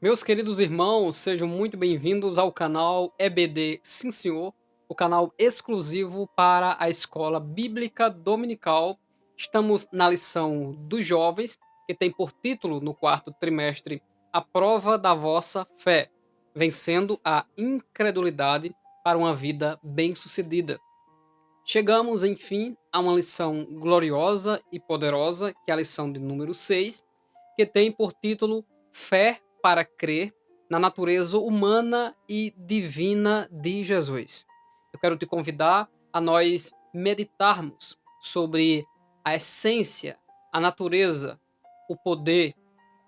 Meus queridos irmãos, sejam muito bem-vindos ao canal EBD Sim Senhor, o canal exclusivo para a Escola Bíblica Dominical. Estamos na lição dos jovens, que tem por título no quarto trimestre A Prova da Vossa Fé, vencendo a incredulidade para uma vida bem-sucedida. Chegamos, enfim, a uma lição gloriosa e poderosa, que é a lição de número 6, que tem por título Fé para crer na natureza humana e divina de Jesus. Eu quero te convidar a nós meditarmos sobre a essência, a natureza, o poder,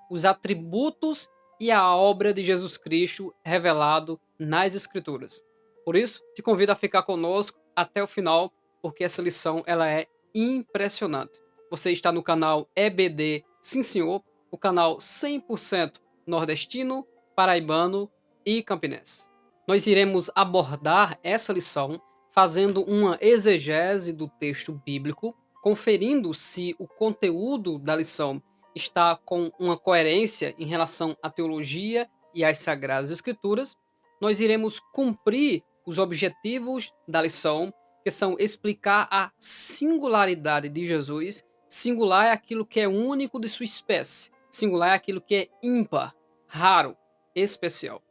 os atributos e a obra de Jesus Cristo revelado nas Escrituras. Por isso, te convido a ficar conosco até o final, porque essa lição ela é impressionante. Você está no canal EBD Sim Senhor, o canal 100% nordestino, paraibano e campinense. Nós iremos abordar essa lição fazendo uma exegese do texto bíblico, conferindo se o conteúdo da lição está com uma coerência em relação à teologia e às sagradas escrituras. Nós iremos cumprir os objetivos da lição, que são explicar a singularidade de Jesus. Singular é aquilo que é único de sua espécie. Singular é aquilo que é ímpar, raro, especial.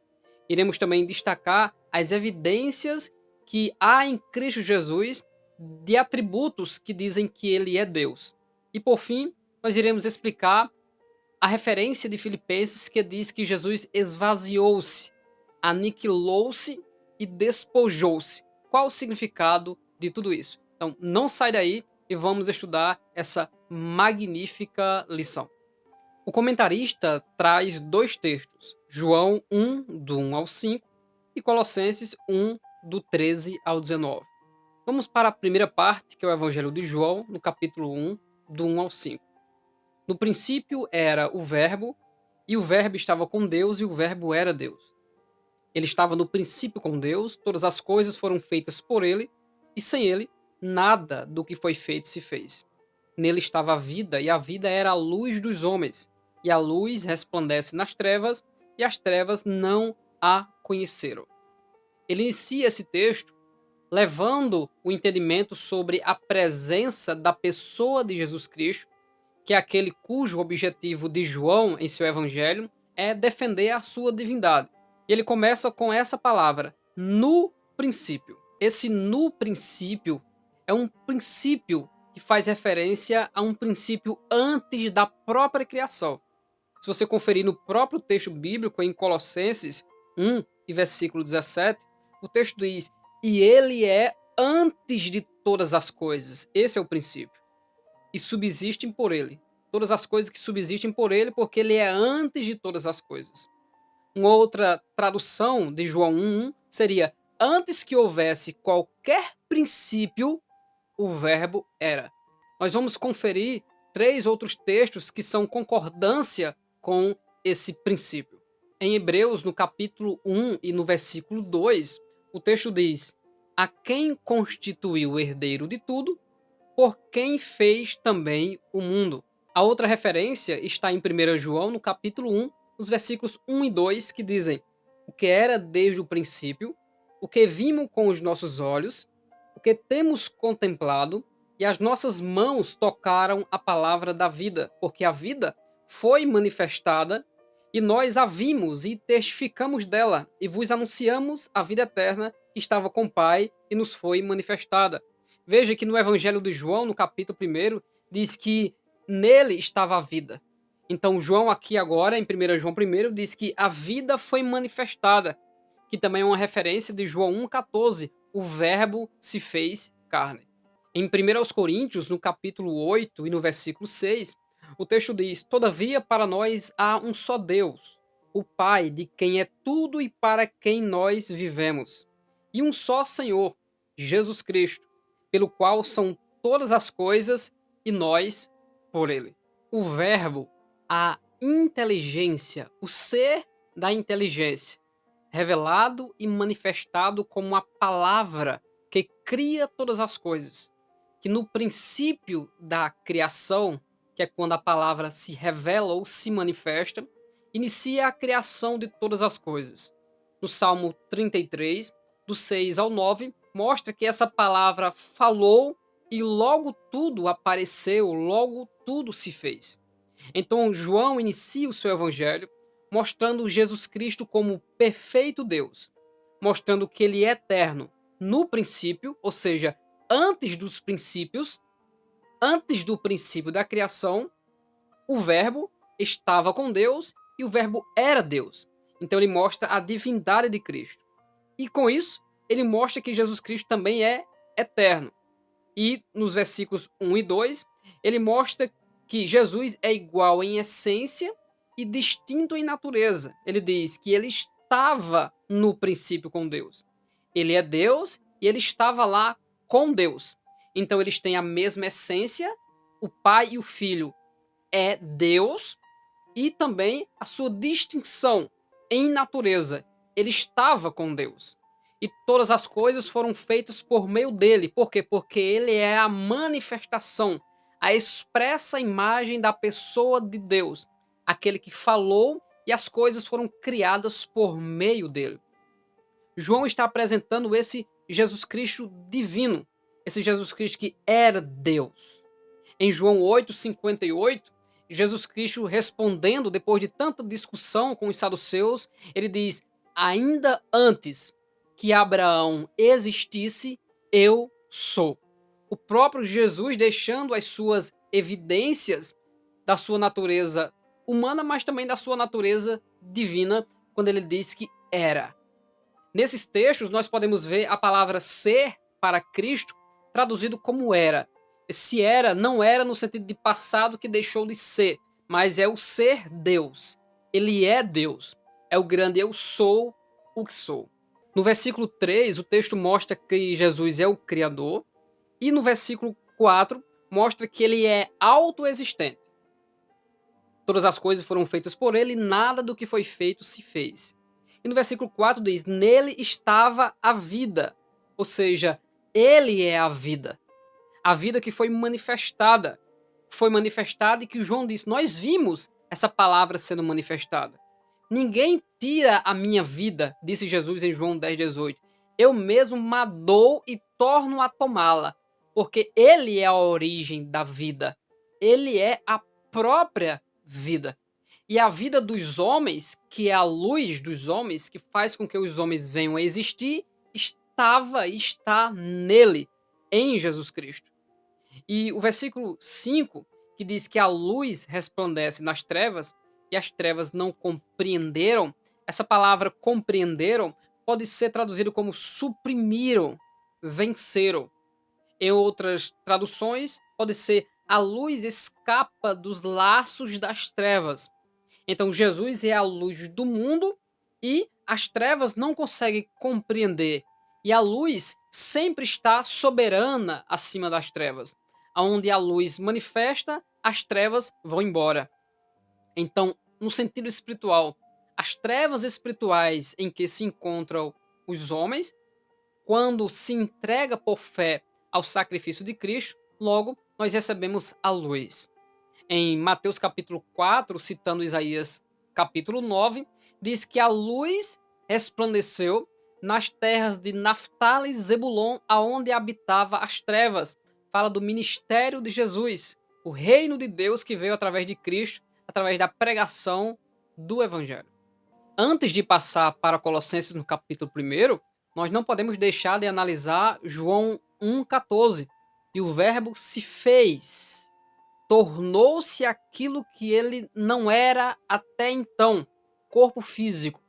Iremos também destacar as evidências que há em Cristo Jesus de atributos que dizem que ele é Deus. E por fim, nós iremos explicar a referência de Filipenses que diz que Jesus esvaziou-se, aniquilou-se e despojou-se. Qual o significado de tudo isso? Então, não sai daí e vamos estudar essa magnífica lição. O comentarista traz dois textos, João 1, do 1 ao 5, e Colossenses 1, do 13 ao 19. Vamos para a primeira parte, que é o Evangelho de João, no capítulo 1, do 1 ao 5. No princípio era o Verbo, e o Verbo estava com Deus, e o Verbo era Deus. Ele estava no princípio com Deus, todas as coisas foram feitas por ele, e sem ele, nada do que foi feito se fez. Nele estava a vida, e a vida era a luz dos homens. E a luz resplandece nas trevas, e as trevas não a conheceram. Ele inicia esse texto levando o entendimento sobre a presença da pessoa de Jesus Cristo, que é aquele cujo objetivo de João em seu evangelho é defender a sua divindade. E ele começa com essa palavra, no princípio. Esse no princípio é um princípio que faz referência a um princípio antes da própria criação. Se você conferir no próprio texto bíblico, em Colossenses 1 e versículo 17, o texto diz: E ele é antes de todas as coisas. Esse é o princípio. E subsistem por ele. Todas as coisas que subsistem por ele, porque ele é antes de todas as coisas. Uma outra tradução de João 1:1 seria: Antes que houvesse qualquer princípio, o Verbo era. Nós vamos conferir três outros textos que são concordância com esse princípio. Em Hebreus, no capítulo 1 e no versículo 2, o texto diz: A quem constituiu o herdeiro de tudo, por quem fez também o mundo. A outra referência está em 1 João, no capítulo 1, nos versículos 1 e 2, que dizem: O que era desde o princípio, o que vimos com os nossos olhos, o que temos contemplado, e as nossas mãos tocaram a palavra da vida, porque a vida foi manifestada, e nós a vimos e testificamos dela, e vos anunciamos a vida eterna que estava com o Pai e nos foi manifestada. Veja que no Evangelho de João, no capítulo 1, diz que nele estava a vida. Então, João, aqui agora, em 1 João 1, diz que a vida foi manifestada, que também é uma referência de João 1,14, o Verbo se fez carne. Em 1 Coríntios, no capítulo 8 e no versículo 6, o texto diz: Todavia, para nós há um só Deus, o Pai, de quem é tudo e para quem nós vivemos, e um só Senhor, Jesus Cristo, pelo qual são todas as coisas e nós por ele. O Verbo, a inteligência, o ser da inteligência, revelado e manifestado como a palavra que cria todas as coisas. Que no princípio da criação, que é quando a palavra se revela ou se manifesta, inicia a criação de todas as coisas. No Salmo 33, do 6 ao 9, mostra que essa palavra falou e logo tudo apareceu, logo tudo se fez. Então, João inicia o seu evangelho mostrando Jesus Cristo como perfeito Deus, mostrando que ele é eterno no princípio, ou seja, antes dos princípios, antes do princípio da criação, o Verbo estava com Deus e o Verbo era Deus. Então ele mostra a divindade de Cristo. E com isso, ele mostra que Jesus Cristo também é eterno. E nos versículos 1 e 2, ele mostra que Jesus é igual em essência e distinto em natureza. Ele diz que ele estava no princípio com Deus. Ele é Deus e ele estava lá com Deus. Então eles têm a mesma essência, o Pai e o Filho é Deus e também a sua distinção em natureza. Ele estava com Deus. E todas as coisas foram feitas por meio dele. Por quê? Porque ele é a manifestação, a expressa imagem da pessoa de Deus. Aquele que falou e as coisas foram criadas por meio dele. João está apresentando esse Jesus Cristo divino, esse Jesus Cristo que era Deus. Em João 8:58, Jesus Cristo respondendo, depois de tanta discussão com os saduceus, ele diz: ainda antes que Abraão existisse, eu sou. O próprio Jesus deixando as suas evidências da sua natureza humana, mas também da sua natureza divina, quando ele diz que era. Nesses textos, nós podemos ver a palavra ser para Cristo traduzido como era. Esse era não era no sentido de passado que deixou de ser, mas é o ser Deus. Ele é Deus. É o grande eu sou o que sou. No versículo 3, o texto mostra que Jesus é o Criador, e no versículo 4, mostra que ele é autoexistente. Todas as coisas foram feitas por ele, e nada do que foi feito se fez. E no versículo 4 diz: nele estava a vida. Ou seja, ele é a vida. A vida que foi manifestada. Foi manifestada e que o João disse: nós vimos essa palavra sendo manifestada. Ninguém tira a minha vida, disse Jesus em João 10:18. Eu mesmo a dou e torno a tomá-la. Porque ele é a origem da vida. Ele é a própria vida. E a vida dos homens, que é a luz dos homens, que faz com que os homens venham a existir, estava e está nele, em Jesus Cristo. E o versículo 5, que diz que a luz resplandece nas trevas e as trevas não compreenderam, essa palavra compreenderam pode ser traduzido como suprimiram, venceram. Em outras traduções, pode ser a luz escapa dos laços das trevas. Então Jesus é a luz do mundo e as trevas não conseguem compreender. E a luz sempre está soberana acima das trevas. Onde a luz manifesta, as trevas vão embora. Então, no sentido espiritual, as trevas espirituais em que se encontram os homens, quando se entrega por fé ao sacrifício de Cristo, logo nós recebemos a luz. Em Mateus capítulo 4, citando Isaías capítulo 9, diz que a luz resplandeceu nas terras de Naftali e Zebulon, aonde habitava as trevas. Fala do ministério de Jesus, o reino de Deus que veio através de Cristo, através da pregação do Evangelho. Antes de passar para Colossenses no capítulo 1, nós não podemos deixar de analisar João 1,14. E o verbo se fez, tornou-se aquilo que ele não era até então, corpo físico.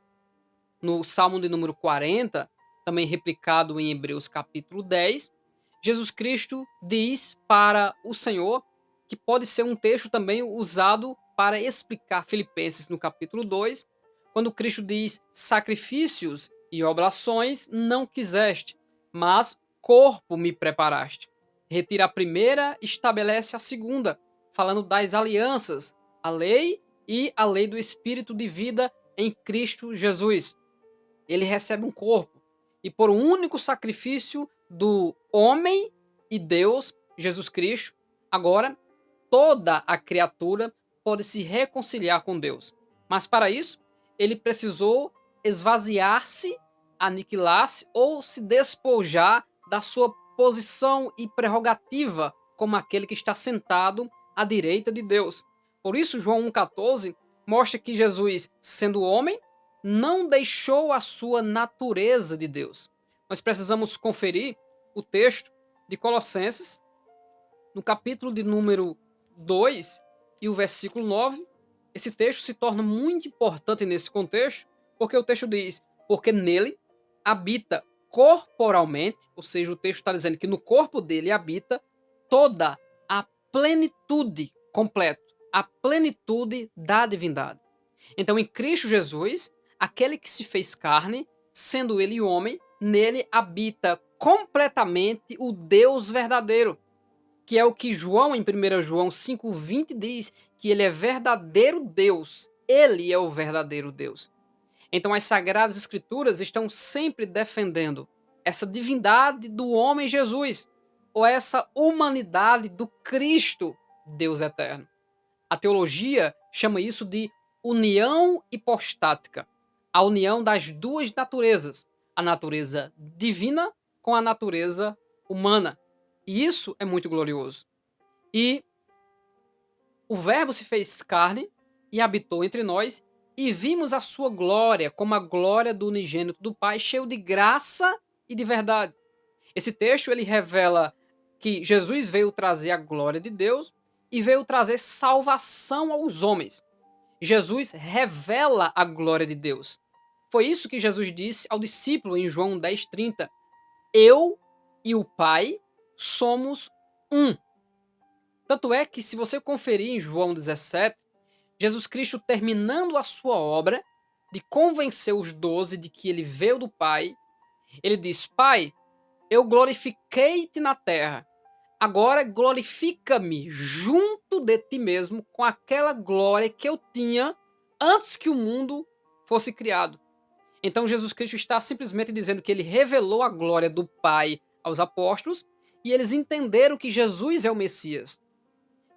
No Salmo de número 40, também replicado em Hebreus capítulo 10, Jesus Cristo diz para o Senhor, que pode ser um texto também usado para explicar Filipenses no capítulo 2, quando Cristo diz: sacrifícios e oblações não quiseste, mas corpo me preparaste. Retira a primeira, estabelece a segunda, falando das alianças, a lei e a lei do Espírito de vida em Cristo Jesus. Ele recebe um corpo, e por um único sacrifício do homem e Deus, Jesus Cristo, agora toda a criatura pode se reconciliar com Deus. Mas para isso, ele precisou esvaziar-se, aniquilar-se ou se despojar da sua posição e prerrogativa como aquele que está sentado à direita de Deus. Por isso, João 1,14 mostra que Jesus, sendo homem, não deixou a sua natureza de Deus. Nós precisamos conferir o texto de Colossenses, no capítulo de número 2 e o versículo 9. Esse texto se torna muito importante nesse contexto, porque o texto diz: porque nele habita corporalmente, ou seja, o texto está dizendo que no corpo dele habita toda a plenitude completa, a plenitude da divindade. Então, em Cristo Jesus, aquele que se fez carne, sendo ele homem, nele habita completamente o Deus verdadeiro, que é o que João, em 1 João 5,20, diz que ele é verdadeiro Deus. Ele é o verdadeiro Deus. Então, as Sagradas Escrituras estão sempre defendendo essa divindade do homem Jesus, ou essa humanidade do Cristo, Deus eterno. A teologia chama isso de união hipostática, a união das duas naturezas, a natureza divina com a natureza humana. E isso é muito glorioso. E o Verbo se fez carne e habitou entre nós, e vimos a sua glória como a glória do unigênito do Pai, cheio de graça e de verdade. Esse texto ele revela que Jesus veio trazer a glória de Deus e veio trazer salvação aos homens. Jesus revela a glória de Deus. Foi isso que Jesus disse ao discípulo em João 10,30. Eu e o Pai somos um. Tanto é que, se você conferir em João 17, Jesus Cristo, terminando a sua obra de convencer os 12 de que ele veio do Pai, ele diz: Pai, eu glorifiquei-te na terra, agora glorifica-me junto de ti mesmo com aquela glória que eu tinha antes que o mundo fosse criado. Então Jesus Cristo está simplesmente dizendo que ele revelou a glória do Pai aos apóstolos e eles entenderam que Jesus é o Messias.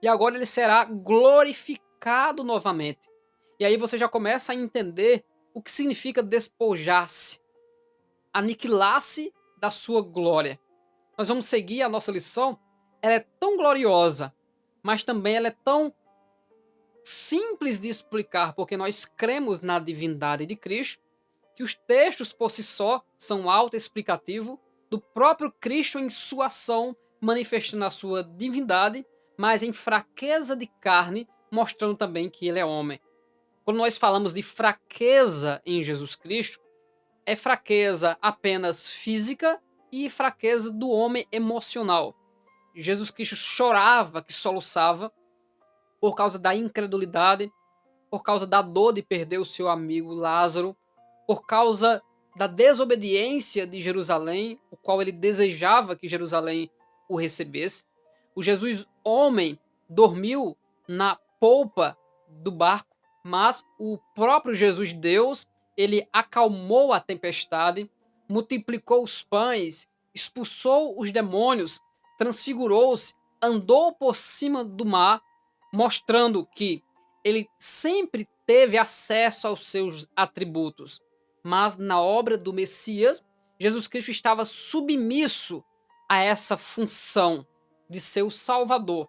E agora ele será glorificado novamente. E aí você já começa a entender o que significa despojar-se, aniquilar-se da sua glória. Nós vamos seguir a nossa lição. Ela é tão gloriosa, mas também ela é tão simples de explicar, porque nós cremos na divindade de Cristo, que os textos por si só são autoexplicativos do próprio Cristo em sua ação, manifestando a sua divindade, mas em fraqueza de carne, mostrando também que ele é homem. Quando nós falamos de fraqueza em Jesus Cristo, é fraqueza apenas física e fraqueza do homem emocional. Jesus Cristo chorava, que soluçava, por causa da incredulidade, por causa da dor de perder o seu amigo Lázaro, por causa da desobediência de Jerusalém, o qual ele desejava que Jerusalém o recebesse. O Jesus homem dormiu na polpa do barco, mas o próprio Jesus Deus, ele acalmou a tempestade, multiplicou os pães, expulsou os demônios, transfigurou-se, andou por cima do mar, mostrando que ele sempre teve acesso aos seus atributos. Mas na obra do Messias, Jesus Cristo estava submisso a essa função de ser o Salvador.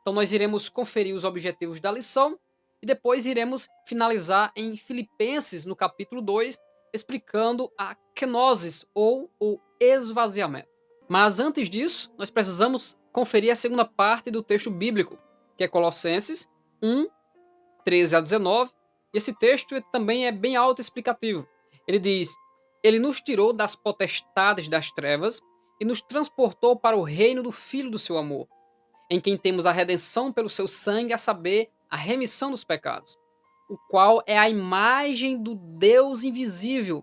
Então nós iremos conferir os objetivos da lição e depois iremos finalizar em Filipenses, no capítulo 2, explicando a kenosis, ou o esvaziamento. Mas antes disso, nós precisamos conferir a segunda parte do texto bíblico, que é Colossenses 1, 13 a 19. Esse texto também é bem autoexplicativo. Ele diz: ele nos tirou das potestades das trevas e nos transportou para o reino do Filho do seu amor, em quem temos a redenção pelo seu sangue, a saber, a remissão dos pecados, o qual é a imagem do Deus invisível,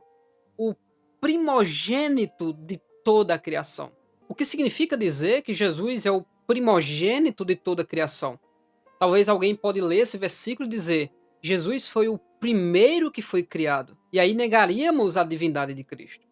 o primogênito de toda a criação. O que significa dizer que Jesus é o primogênito de toda a criação? Talvez alguém pode ler esse versículo e dizer: Jesus foi o primeiro que foi criado. E aí negaríamos a divindade de Cristo.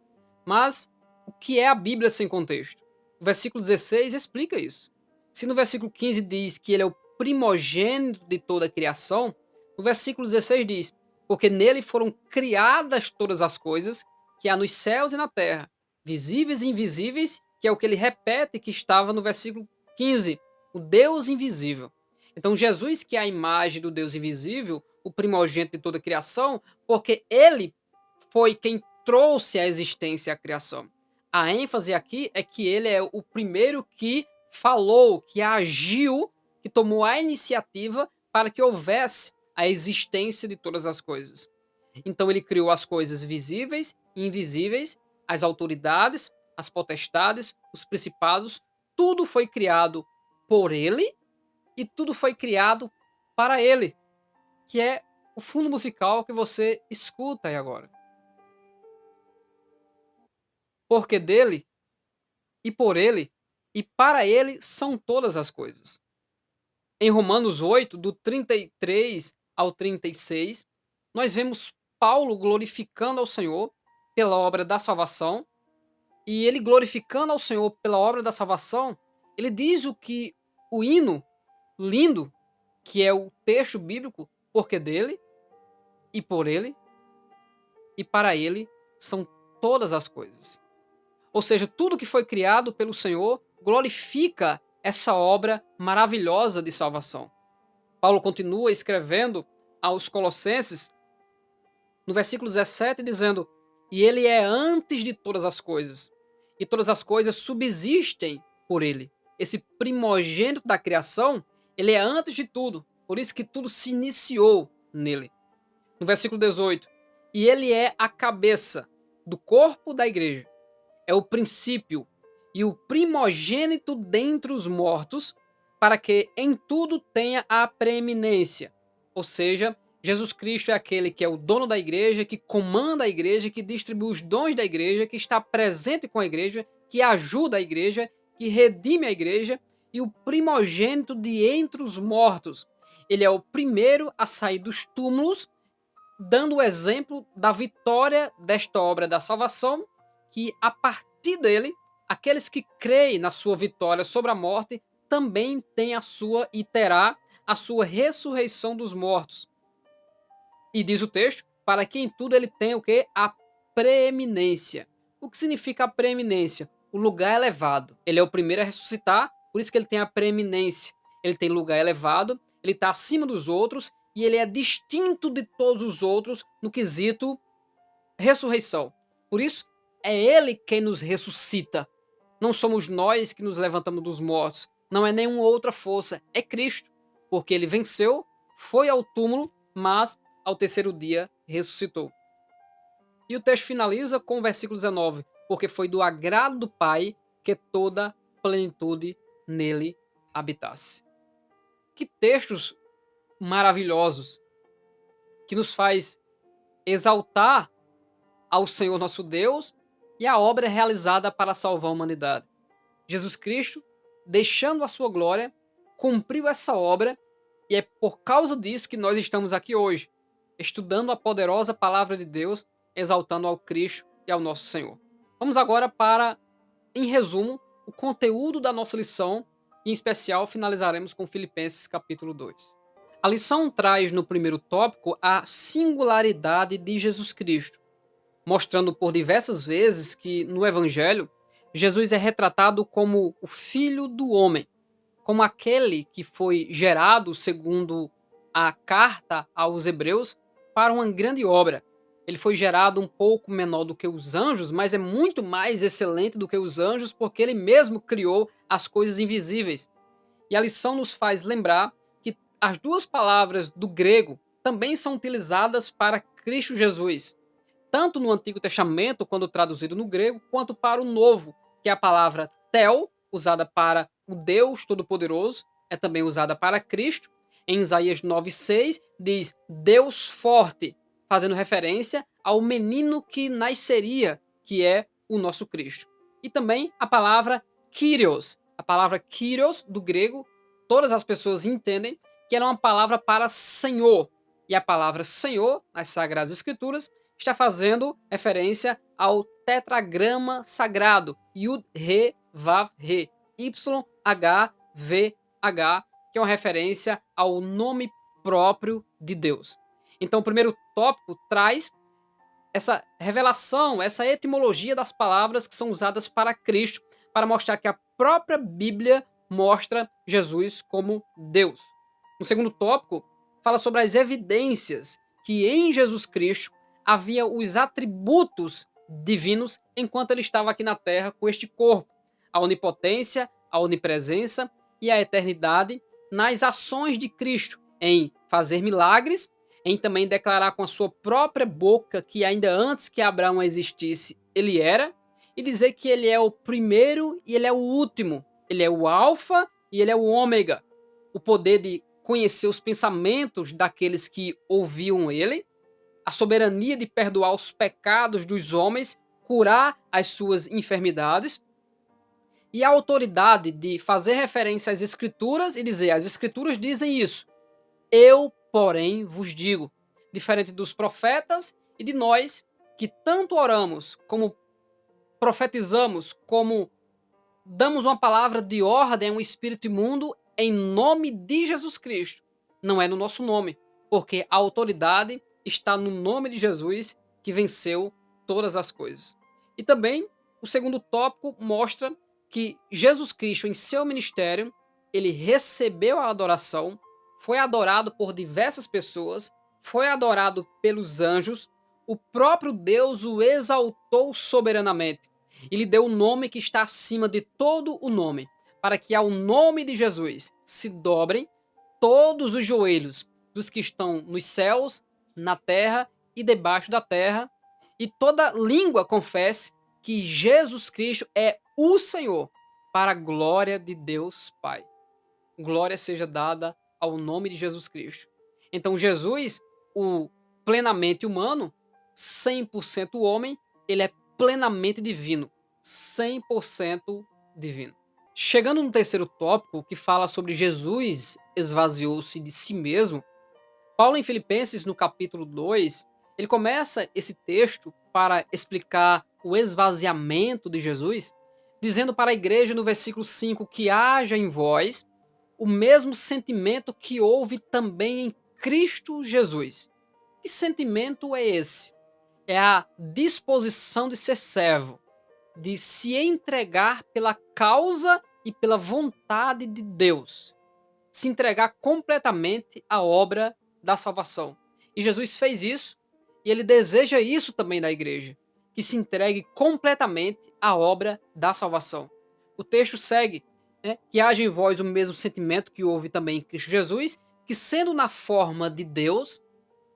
Mas o que é a Bíblia sem contexto? O versículo 16 explica isso. Se no versículo 15 diz que ele é o primogênito de toda a criação, No versículo 16 diz: porque nele foram criadas todas as coisas que há nos céus e na terra, visíveis e invisíveis, que é o que ele repete que estava no versículo 15, o Deus invisível. Então Jesus, que é a imagem do Deus invisível, o primogênito de toda a criação, porque ele foi quem trouxe à existência a criação. A ênfase aqui é que ele é o primeiro que falou, que agiu, que tomou a iniciativa para que houvesse a existência de todas as coisas. Então ele criou as coisas visíveis e invisíveis, as autoridades, as potestades, os principados, tudo foi criado por ele e tudo foi criado para ele, que é o fundo musical que você escuta aí agora. Porque dele e por ele e para ele são todas as coisas. Em Romanos 8, do 33 ao 36, nós vemos Paulo glorificando ao Senhor pela obra da salvação, e ele glorificando ao Senhor pela obra da salvação, ele diz o que o hino lindo, que é o texto bíblico, porque dele e por ele e para ele são todas as coisas. Ou seja, tudo que foi criado pelo Senhor glorifica essa obra maravilhosa de salvação. Paulo continua escrevendo aos Colossenses, no versículo 17, dizendo: e ele é antes de todas as coisas, e todas as coisas subsistem por ele. Esse primogênito da criação, ele é antes de tudo, por isso que tudo se iniciou nele. No versículo 18, e ele é a cabeça do corpo da igreja, é o princípio e o primogênito dentre os mortos, para que em tudo tenha a preeminência. Ou seja, Jesus Cristo é aquele que é o dono da igreja, que comanda a igreja, que distribui os dons da igreja, que está presente com a igreja, que ajuda a igreja, que redime a igreja, e o primogênito de entre os mortos. Ele é o primeiro a sair dos túmulos, dando o exemplo da vitória desta obra da salvação, que a partir dele, aqueles que creem na sua vitória sobre a morte também têm a sua e terá a sua ressurreição dos mortos. E diz o texto, para que em tudo ele tenha o que? A preeminência. O que significa a preeminência? O lugar elevado. Ele é o primeiro a ressuscitar, por isso que ele tem a preeminência. Ele tem lugar elevado, ele está acima dos outros e ele é distinto de todos os outros no quesito ressurreição. Por isso, é ele quem nos ressuscita. Não somos nós que nos levantamos dos mortos. Não é nenhuma outra força. É Cristo. Porque ele venceu, foi ao túmulo, mas ao terceiro dia ressuscitou. E o texto finaliza com o versículo 19. Porque foi do agrado do Pai que toda plenitude nele habitasse. Que textos maravilhosos que nos faz exaltar ao Senhor nosso Deus e a obra realizada para salvar a humanidade. Jesus Cristo, deixando a sua glória, cumpriu essa obra e é por causa disso que nós estamos aqui hoje, estudando a poderosa palavra de Deus, exaltando ao Cristo e ao nosso Senhor. Vamos agora para, em resumo, o conteúdo da nossa lição e, em especial, finalizaremos com Filipenses capítulo 2. A lição traz no primeiro tópico a singularidade de Jesus Cristo, mostrando por diversas vezes que no Evangelho Jesus é retratado como o Filho do Homem, como aquele que foi gerado, segundo a carta aos Hebreus, para uma grande obra. Ele foi gerado um pouco menor do que os anjos, mas é muito mais excelente do que os anjos, porque ele mesmo criou as coisas invisíveis. E a lição nos faz lembrar que as duas palavras do grego também são utilizadas para Cristo Jesus, tanto no Antigo Testamento, quando traduzido no grego, quanto para o Novo, que é a palavra tel, usada para o Deus Todo-Poderoso, é também usada para Cristo. Em Isaías 9,6 diz Deus forte, fazendo referência ao menino que nasceria, que é o nosso Cristo. E também a palavra Kyrios. A palavra Kyrios, do grego, todas as pessoas entendem que era uma palavra para Senhor. E a palavra Senhor, nas Sagradas Escrituras, está fazendo referência ao tetragrama sagrado Yud Re Vav Re, YHVH, que é uma referência ao nome próprio de Deus. Então, o primeiro tópico traz essa revelação, essa etimologia das palavras que são usadas para Cristo, para mostrar que a própria Bíblia mostra Jesus como Deus. No segundo tópico, fala sobre as evidências que em Jesus Cristo havia os atributos divinos enquanto ele estava aqui na terra com este corpo, a onipotência, a onipresença e a eternidade nas ações de Cristo em fazer milagres, em também declarar com a sua própria boca que ainda antes que Abraão existisse, ele era, e dizer que ele é o primeiro e ele é o último, ele é o alfa e ele é o ômega, o poder de conhecer os pensamentos daqueles que ouviam ele, a soberania de perdoar os pecados dos homens, curar as suas enfermidades, e a autoridade de fazer referência às escrituras e dizer, as escrituras dizem isso, eu, porém, vos digo, diferente dos profetas e de nós, que tanto oramos, como profetizamos, como damos uma palavra de ordem a um espírito imundo em nome de Jesus Cristo. Não é no nosso nome, porque a autoridade está no nome de Jesus, que venceu todas as coisas. E também, o segundo tópico mostra que Jesus Cristo, em seu ministério, ele recebeu a adoração, foi adorado por diversas pessoas, foi adorado pelos anjos, o próprio Deus o exaltou soberanamente e lhe deu o nome que está acima de todo o nome, para que ao nome de Jesus se dobrem todos os joelhos dos que estão nos céus, na terra e debaixo da terra, e toda língua confesse que Jesus Cristo é o Senhor, para a glória de Deus Pai. Glória seja dada ao nome de Jesus Cristo. Então Jesus, o plenamente humano, 100% homem, ele é plenamente divino, 100% divino. Chegando no terceiro tópico, que fala sobre Jesus esvaziou-se de si mesmo, Paulo em Filipenses, no capítulo 2, ele começa esse texto para explicar o esvaziamento de Jesus, dizendo para a igreja no versículo 5 que haja em vós o mesmo sentimento que houve também em Cristo Jesus. Que sentimento é esse? É a disposição de ser servo, de se entregar pela causa e pela vontade de Deus, se entregar completamente à obra da salvação. E Jesus fez isso, e ele deseja isso também da igreja, que se entregue completamente à obra da salvação. O texto segue, né, que haja em vós o mesmo sentimento que houve também em Cristo Jesus, que sendo na forma de Deus,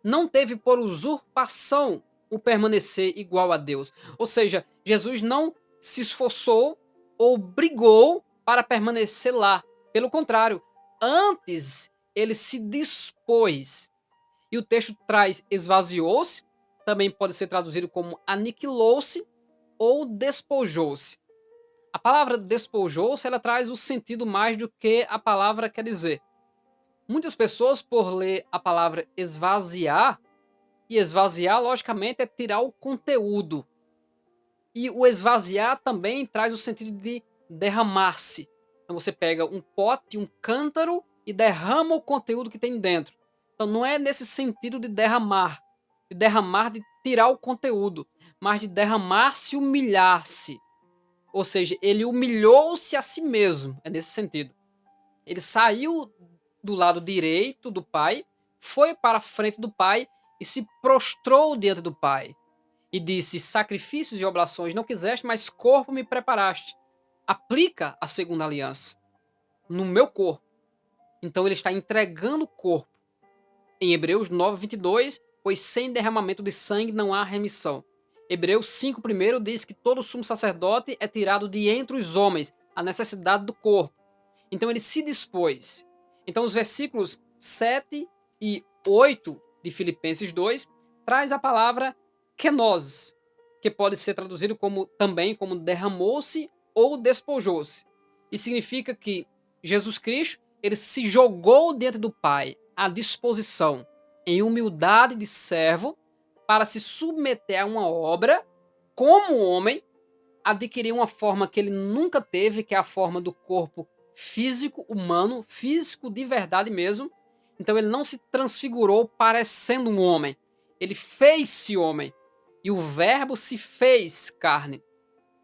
não teve por usurpação o permanecer igual a Deus. Ou seja, Jesus não se esforçou ou brigou para permanecer lá. Pelo contrário, antes ele se dispôs. E o texto traz esvaziou-se, também pode ser traduzido como aniquilou-se ou despojou-se. A palavra despojou-se, ela traz o sentido mais do que a palavra quer dizer. Muitas pessoas, por ler a palavra esvaziar, e esvaziar, logicamente, é tirar o conteúdo. E o esvaziar também traz o sentido de derramar-se. Então você pega um pote, um cântaro e derrama o conteúdo que tem dentro. Então não é nesse sentido de derramar, de tirar o conteúdo, mas de derramar-se, humilhar-se. Ou seja, ele humilhou-se a si mesmo, é nesse sentido. Ele saiu do lado direito do Pai, foi para a frente do Pai e se prostrou diante do Pai. E disse, sacrifícios e oblações não quiseste, mas corpo me preparaste. Aplica a segunda aliança no meu corpo. Então ele está entregando o corpo. Em Hebreus 9:22, pois sem derramamento de sangue não há remissão. Hebreus 5 primeiro diz que todo sumo sacerdote é tirado de entre os homens, a necessidade do corpo. Então ele se dispôs. Então os versículos 7 e 8 de Filipenses 2 traz a palavra kenosis, que pode ser traduzido também como derramou-se ou despojou-se. E significa que Jesus Cristo, ele se jogou diante do Pai à disposição, em humildade de servo, para se submeter a uma obra, como homem, adquirir uma forma que ele nunca teve, que é a forma do corpo físico, humano, físico de verdade mesmo, Então ele não se transfigurou parecendo um homem. Ele fez-se homem. E o Verbo se fez carne.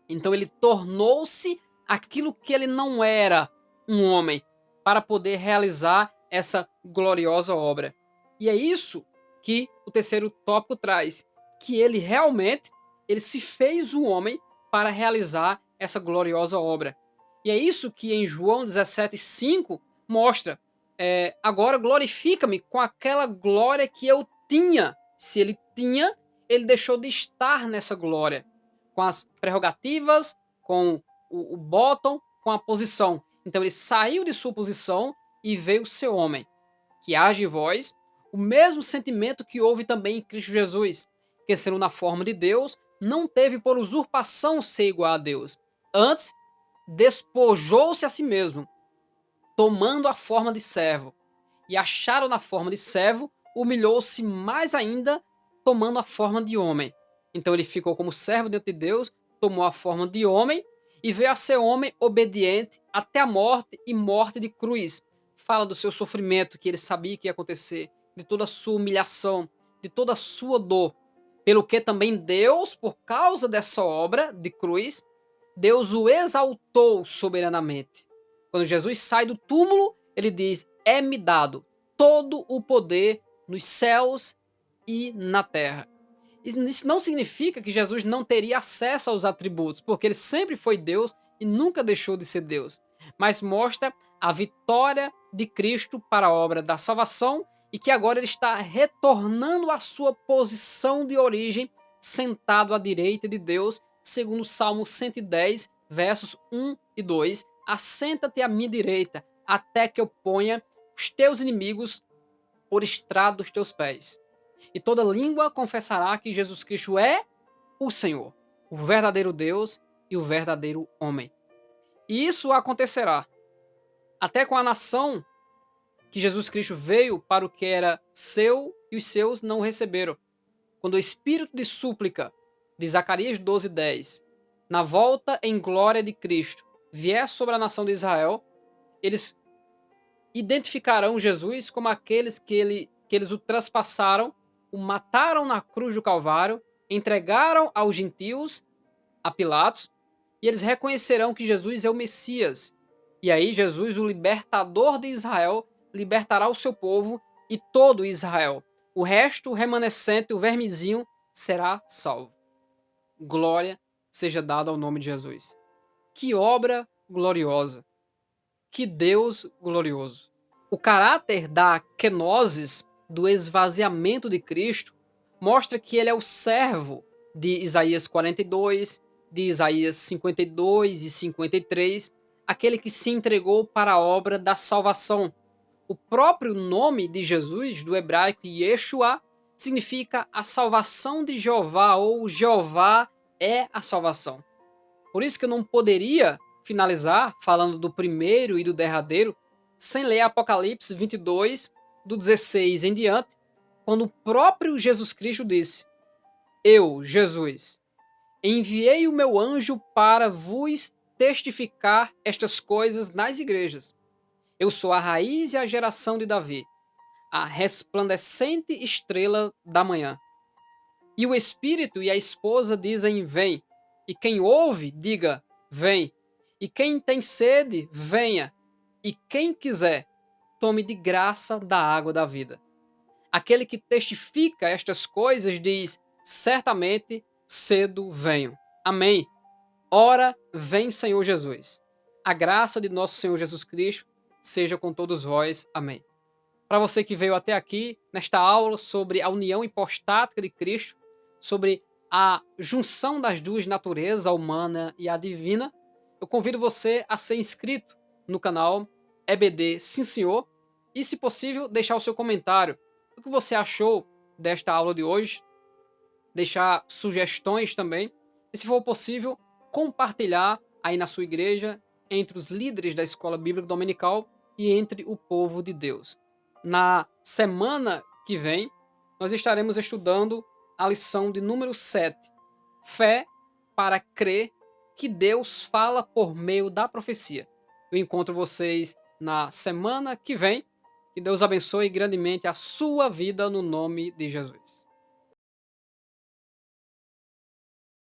Então ele tornou-se aquilo que ele não era, um homem, para poder realizar essa gloriosa obra. E é isso que o terceiro tópico traz, que ele realmente ele se fez um homem para realizar essa gloriosa obra. E é isso que em João 17,5 mostra. Agora glorifica-me com aquela glória que eu tinha. Se ele tinha, ele deixou de estar nessa glória com as prerrogativas, com o bottom, com a posição. Então ele saiu de sua posição e veio ser homem, que age em vós o mesmo sentimento que houve também em Cristo Jesus, que sendo na forma de Deus, não teve por usurpação ser igual a Deus. Antes, despojou-se a si mesmo, tomando a forma de servo. E achado na forma de servo, humilhou-se mais ainda, tomando a forma de homem. Então ele ficou como servo diante de Deus, tomou a forma de homem e veio a ser homem obediente até a morte e morte de cruz. Fala do seu sofrimento que ele sabia que ia acontecer, de toda a sua humilhação, de toda a sua dor. Pelo que também Deus, por causa dessa obra de cruz, Deus o exaltou soberanamente. Quando Jesus sai do túmulo, ele diz: é-me dado todo o poder nos céus e na terra. Isso não significa que Jesus não teria acesso aos atributos, porque ele sempre foi Deus e nunca deixou de ser Deus. Mas mostra a vitória de Cristo para a obra da salvação e que agora ele está retornando à sua posição de origem, sentado à direita de Deus, segundo o Salmo 110, versos 1 e 2. Assenta-te à minha direita, até que eu ponha os teus inimigos por estrado dos teus pés. E toda língua confessará que Jesus Cristo é o Senhor, o verdadeiro Deus e o verdadeiro homem. E isso acontecerá até com a nação que Jesus Cristo veio para o que era seu e os seus não o receberam. Quando o espírito de súplica de Zacarias 12:10, na volta em glória de Cristo, vier sobre a nação de Israel, eles identificarão Jesus como aqueles que eles o traspassaram, o mataram na cruz do Calvário, entregaram aos gentios, a Pilatos, e eles reconhecerão que Jesus é o Messias. E aí Jesus, o libertador de Israel, libertará o seu povo e todo Israel. O resto, o remanescente, o vermezinho, será salvo. Glória seja dada ao nome de Jesus. Que obra gloriosa! Que Deus glorioso! O caráter da kenosis, do esvaziamento de Cristo, mostra que ele é o servo de Isaías 42, de Isaías 52 e 53, aquele que se entregou para a obra da salvação. O próprio nome de Jesus, do hebraico Yeshua, significa a salvação de Jeová, ou Jeová é a salvação. Por isso que eu não poderia finalizar falando do primeiro e do derradeiro sem ler Apocalipse 22, do 16 em diante, quando o próprio Jesus Cristo disse: eu, Jesus, enviei o meu anjo para vos testificar estas coisas nas igrejas. Eu sou a raiz e a geração de Davi, a resplandecente estrela da manhã. E o Espírito e a esposa dizem: vem. E quem ouve, diga: vem. E quem tem sede, venha. E quem quiser, tome de graça da água da vida. Aquele que testifica estas coisas diz: certamente cedo venho. Amém. Ora, vem, Senhor Jesus. A graça de nosso Senhor Jesus Cristo seja com todos vós. Amém. Para você que veio até aqui, nesta aula sobre a união hipostática de Cristo, sobre a junção das duas naturezas, a humana e a divina, eu convido você a ser inscrito no canal EBD Sim Senhor e, se possível, deixar o seu comentário. O que você achou desta aula de hoje? Deixar sugestões também. E, se for possível, compartilhar aí na sua igreja, entre os líderes da Escola Bíblica Dominical e entre o povo de Deus. Na semana que vem, nós estaremos estudando a lição de número 7, Fé para crer que Deus fala por meio da profecia. Eu encontro vocês na semana que vem Que Deus abençoe grandemente a sua vida no nome de Jesus.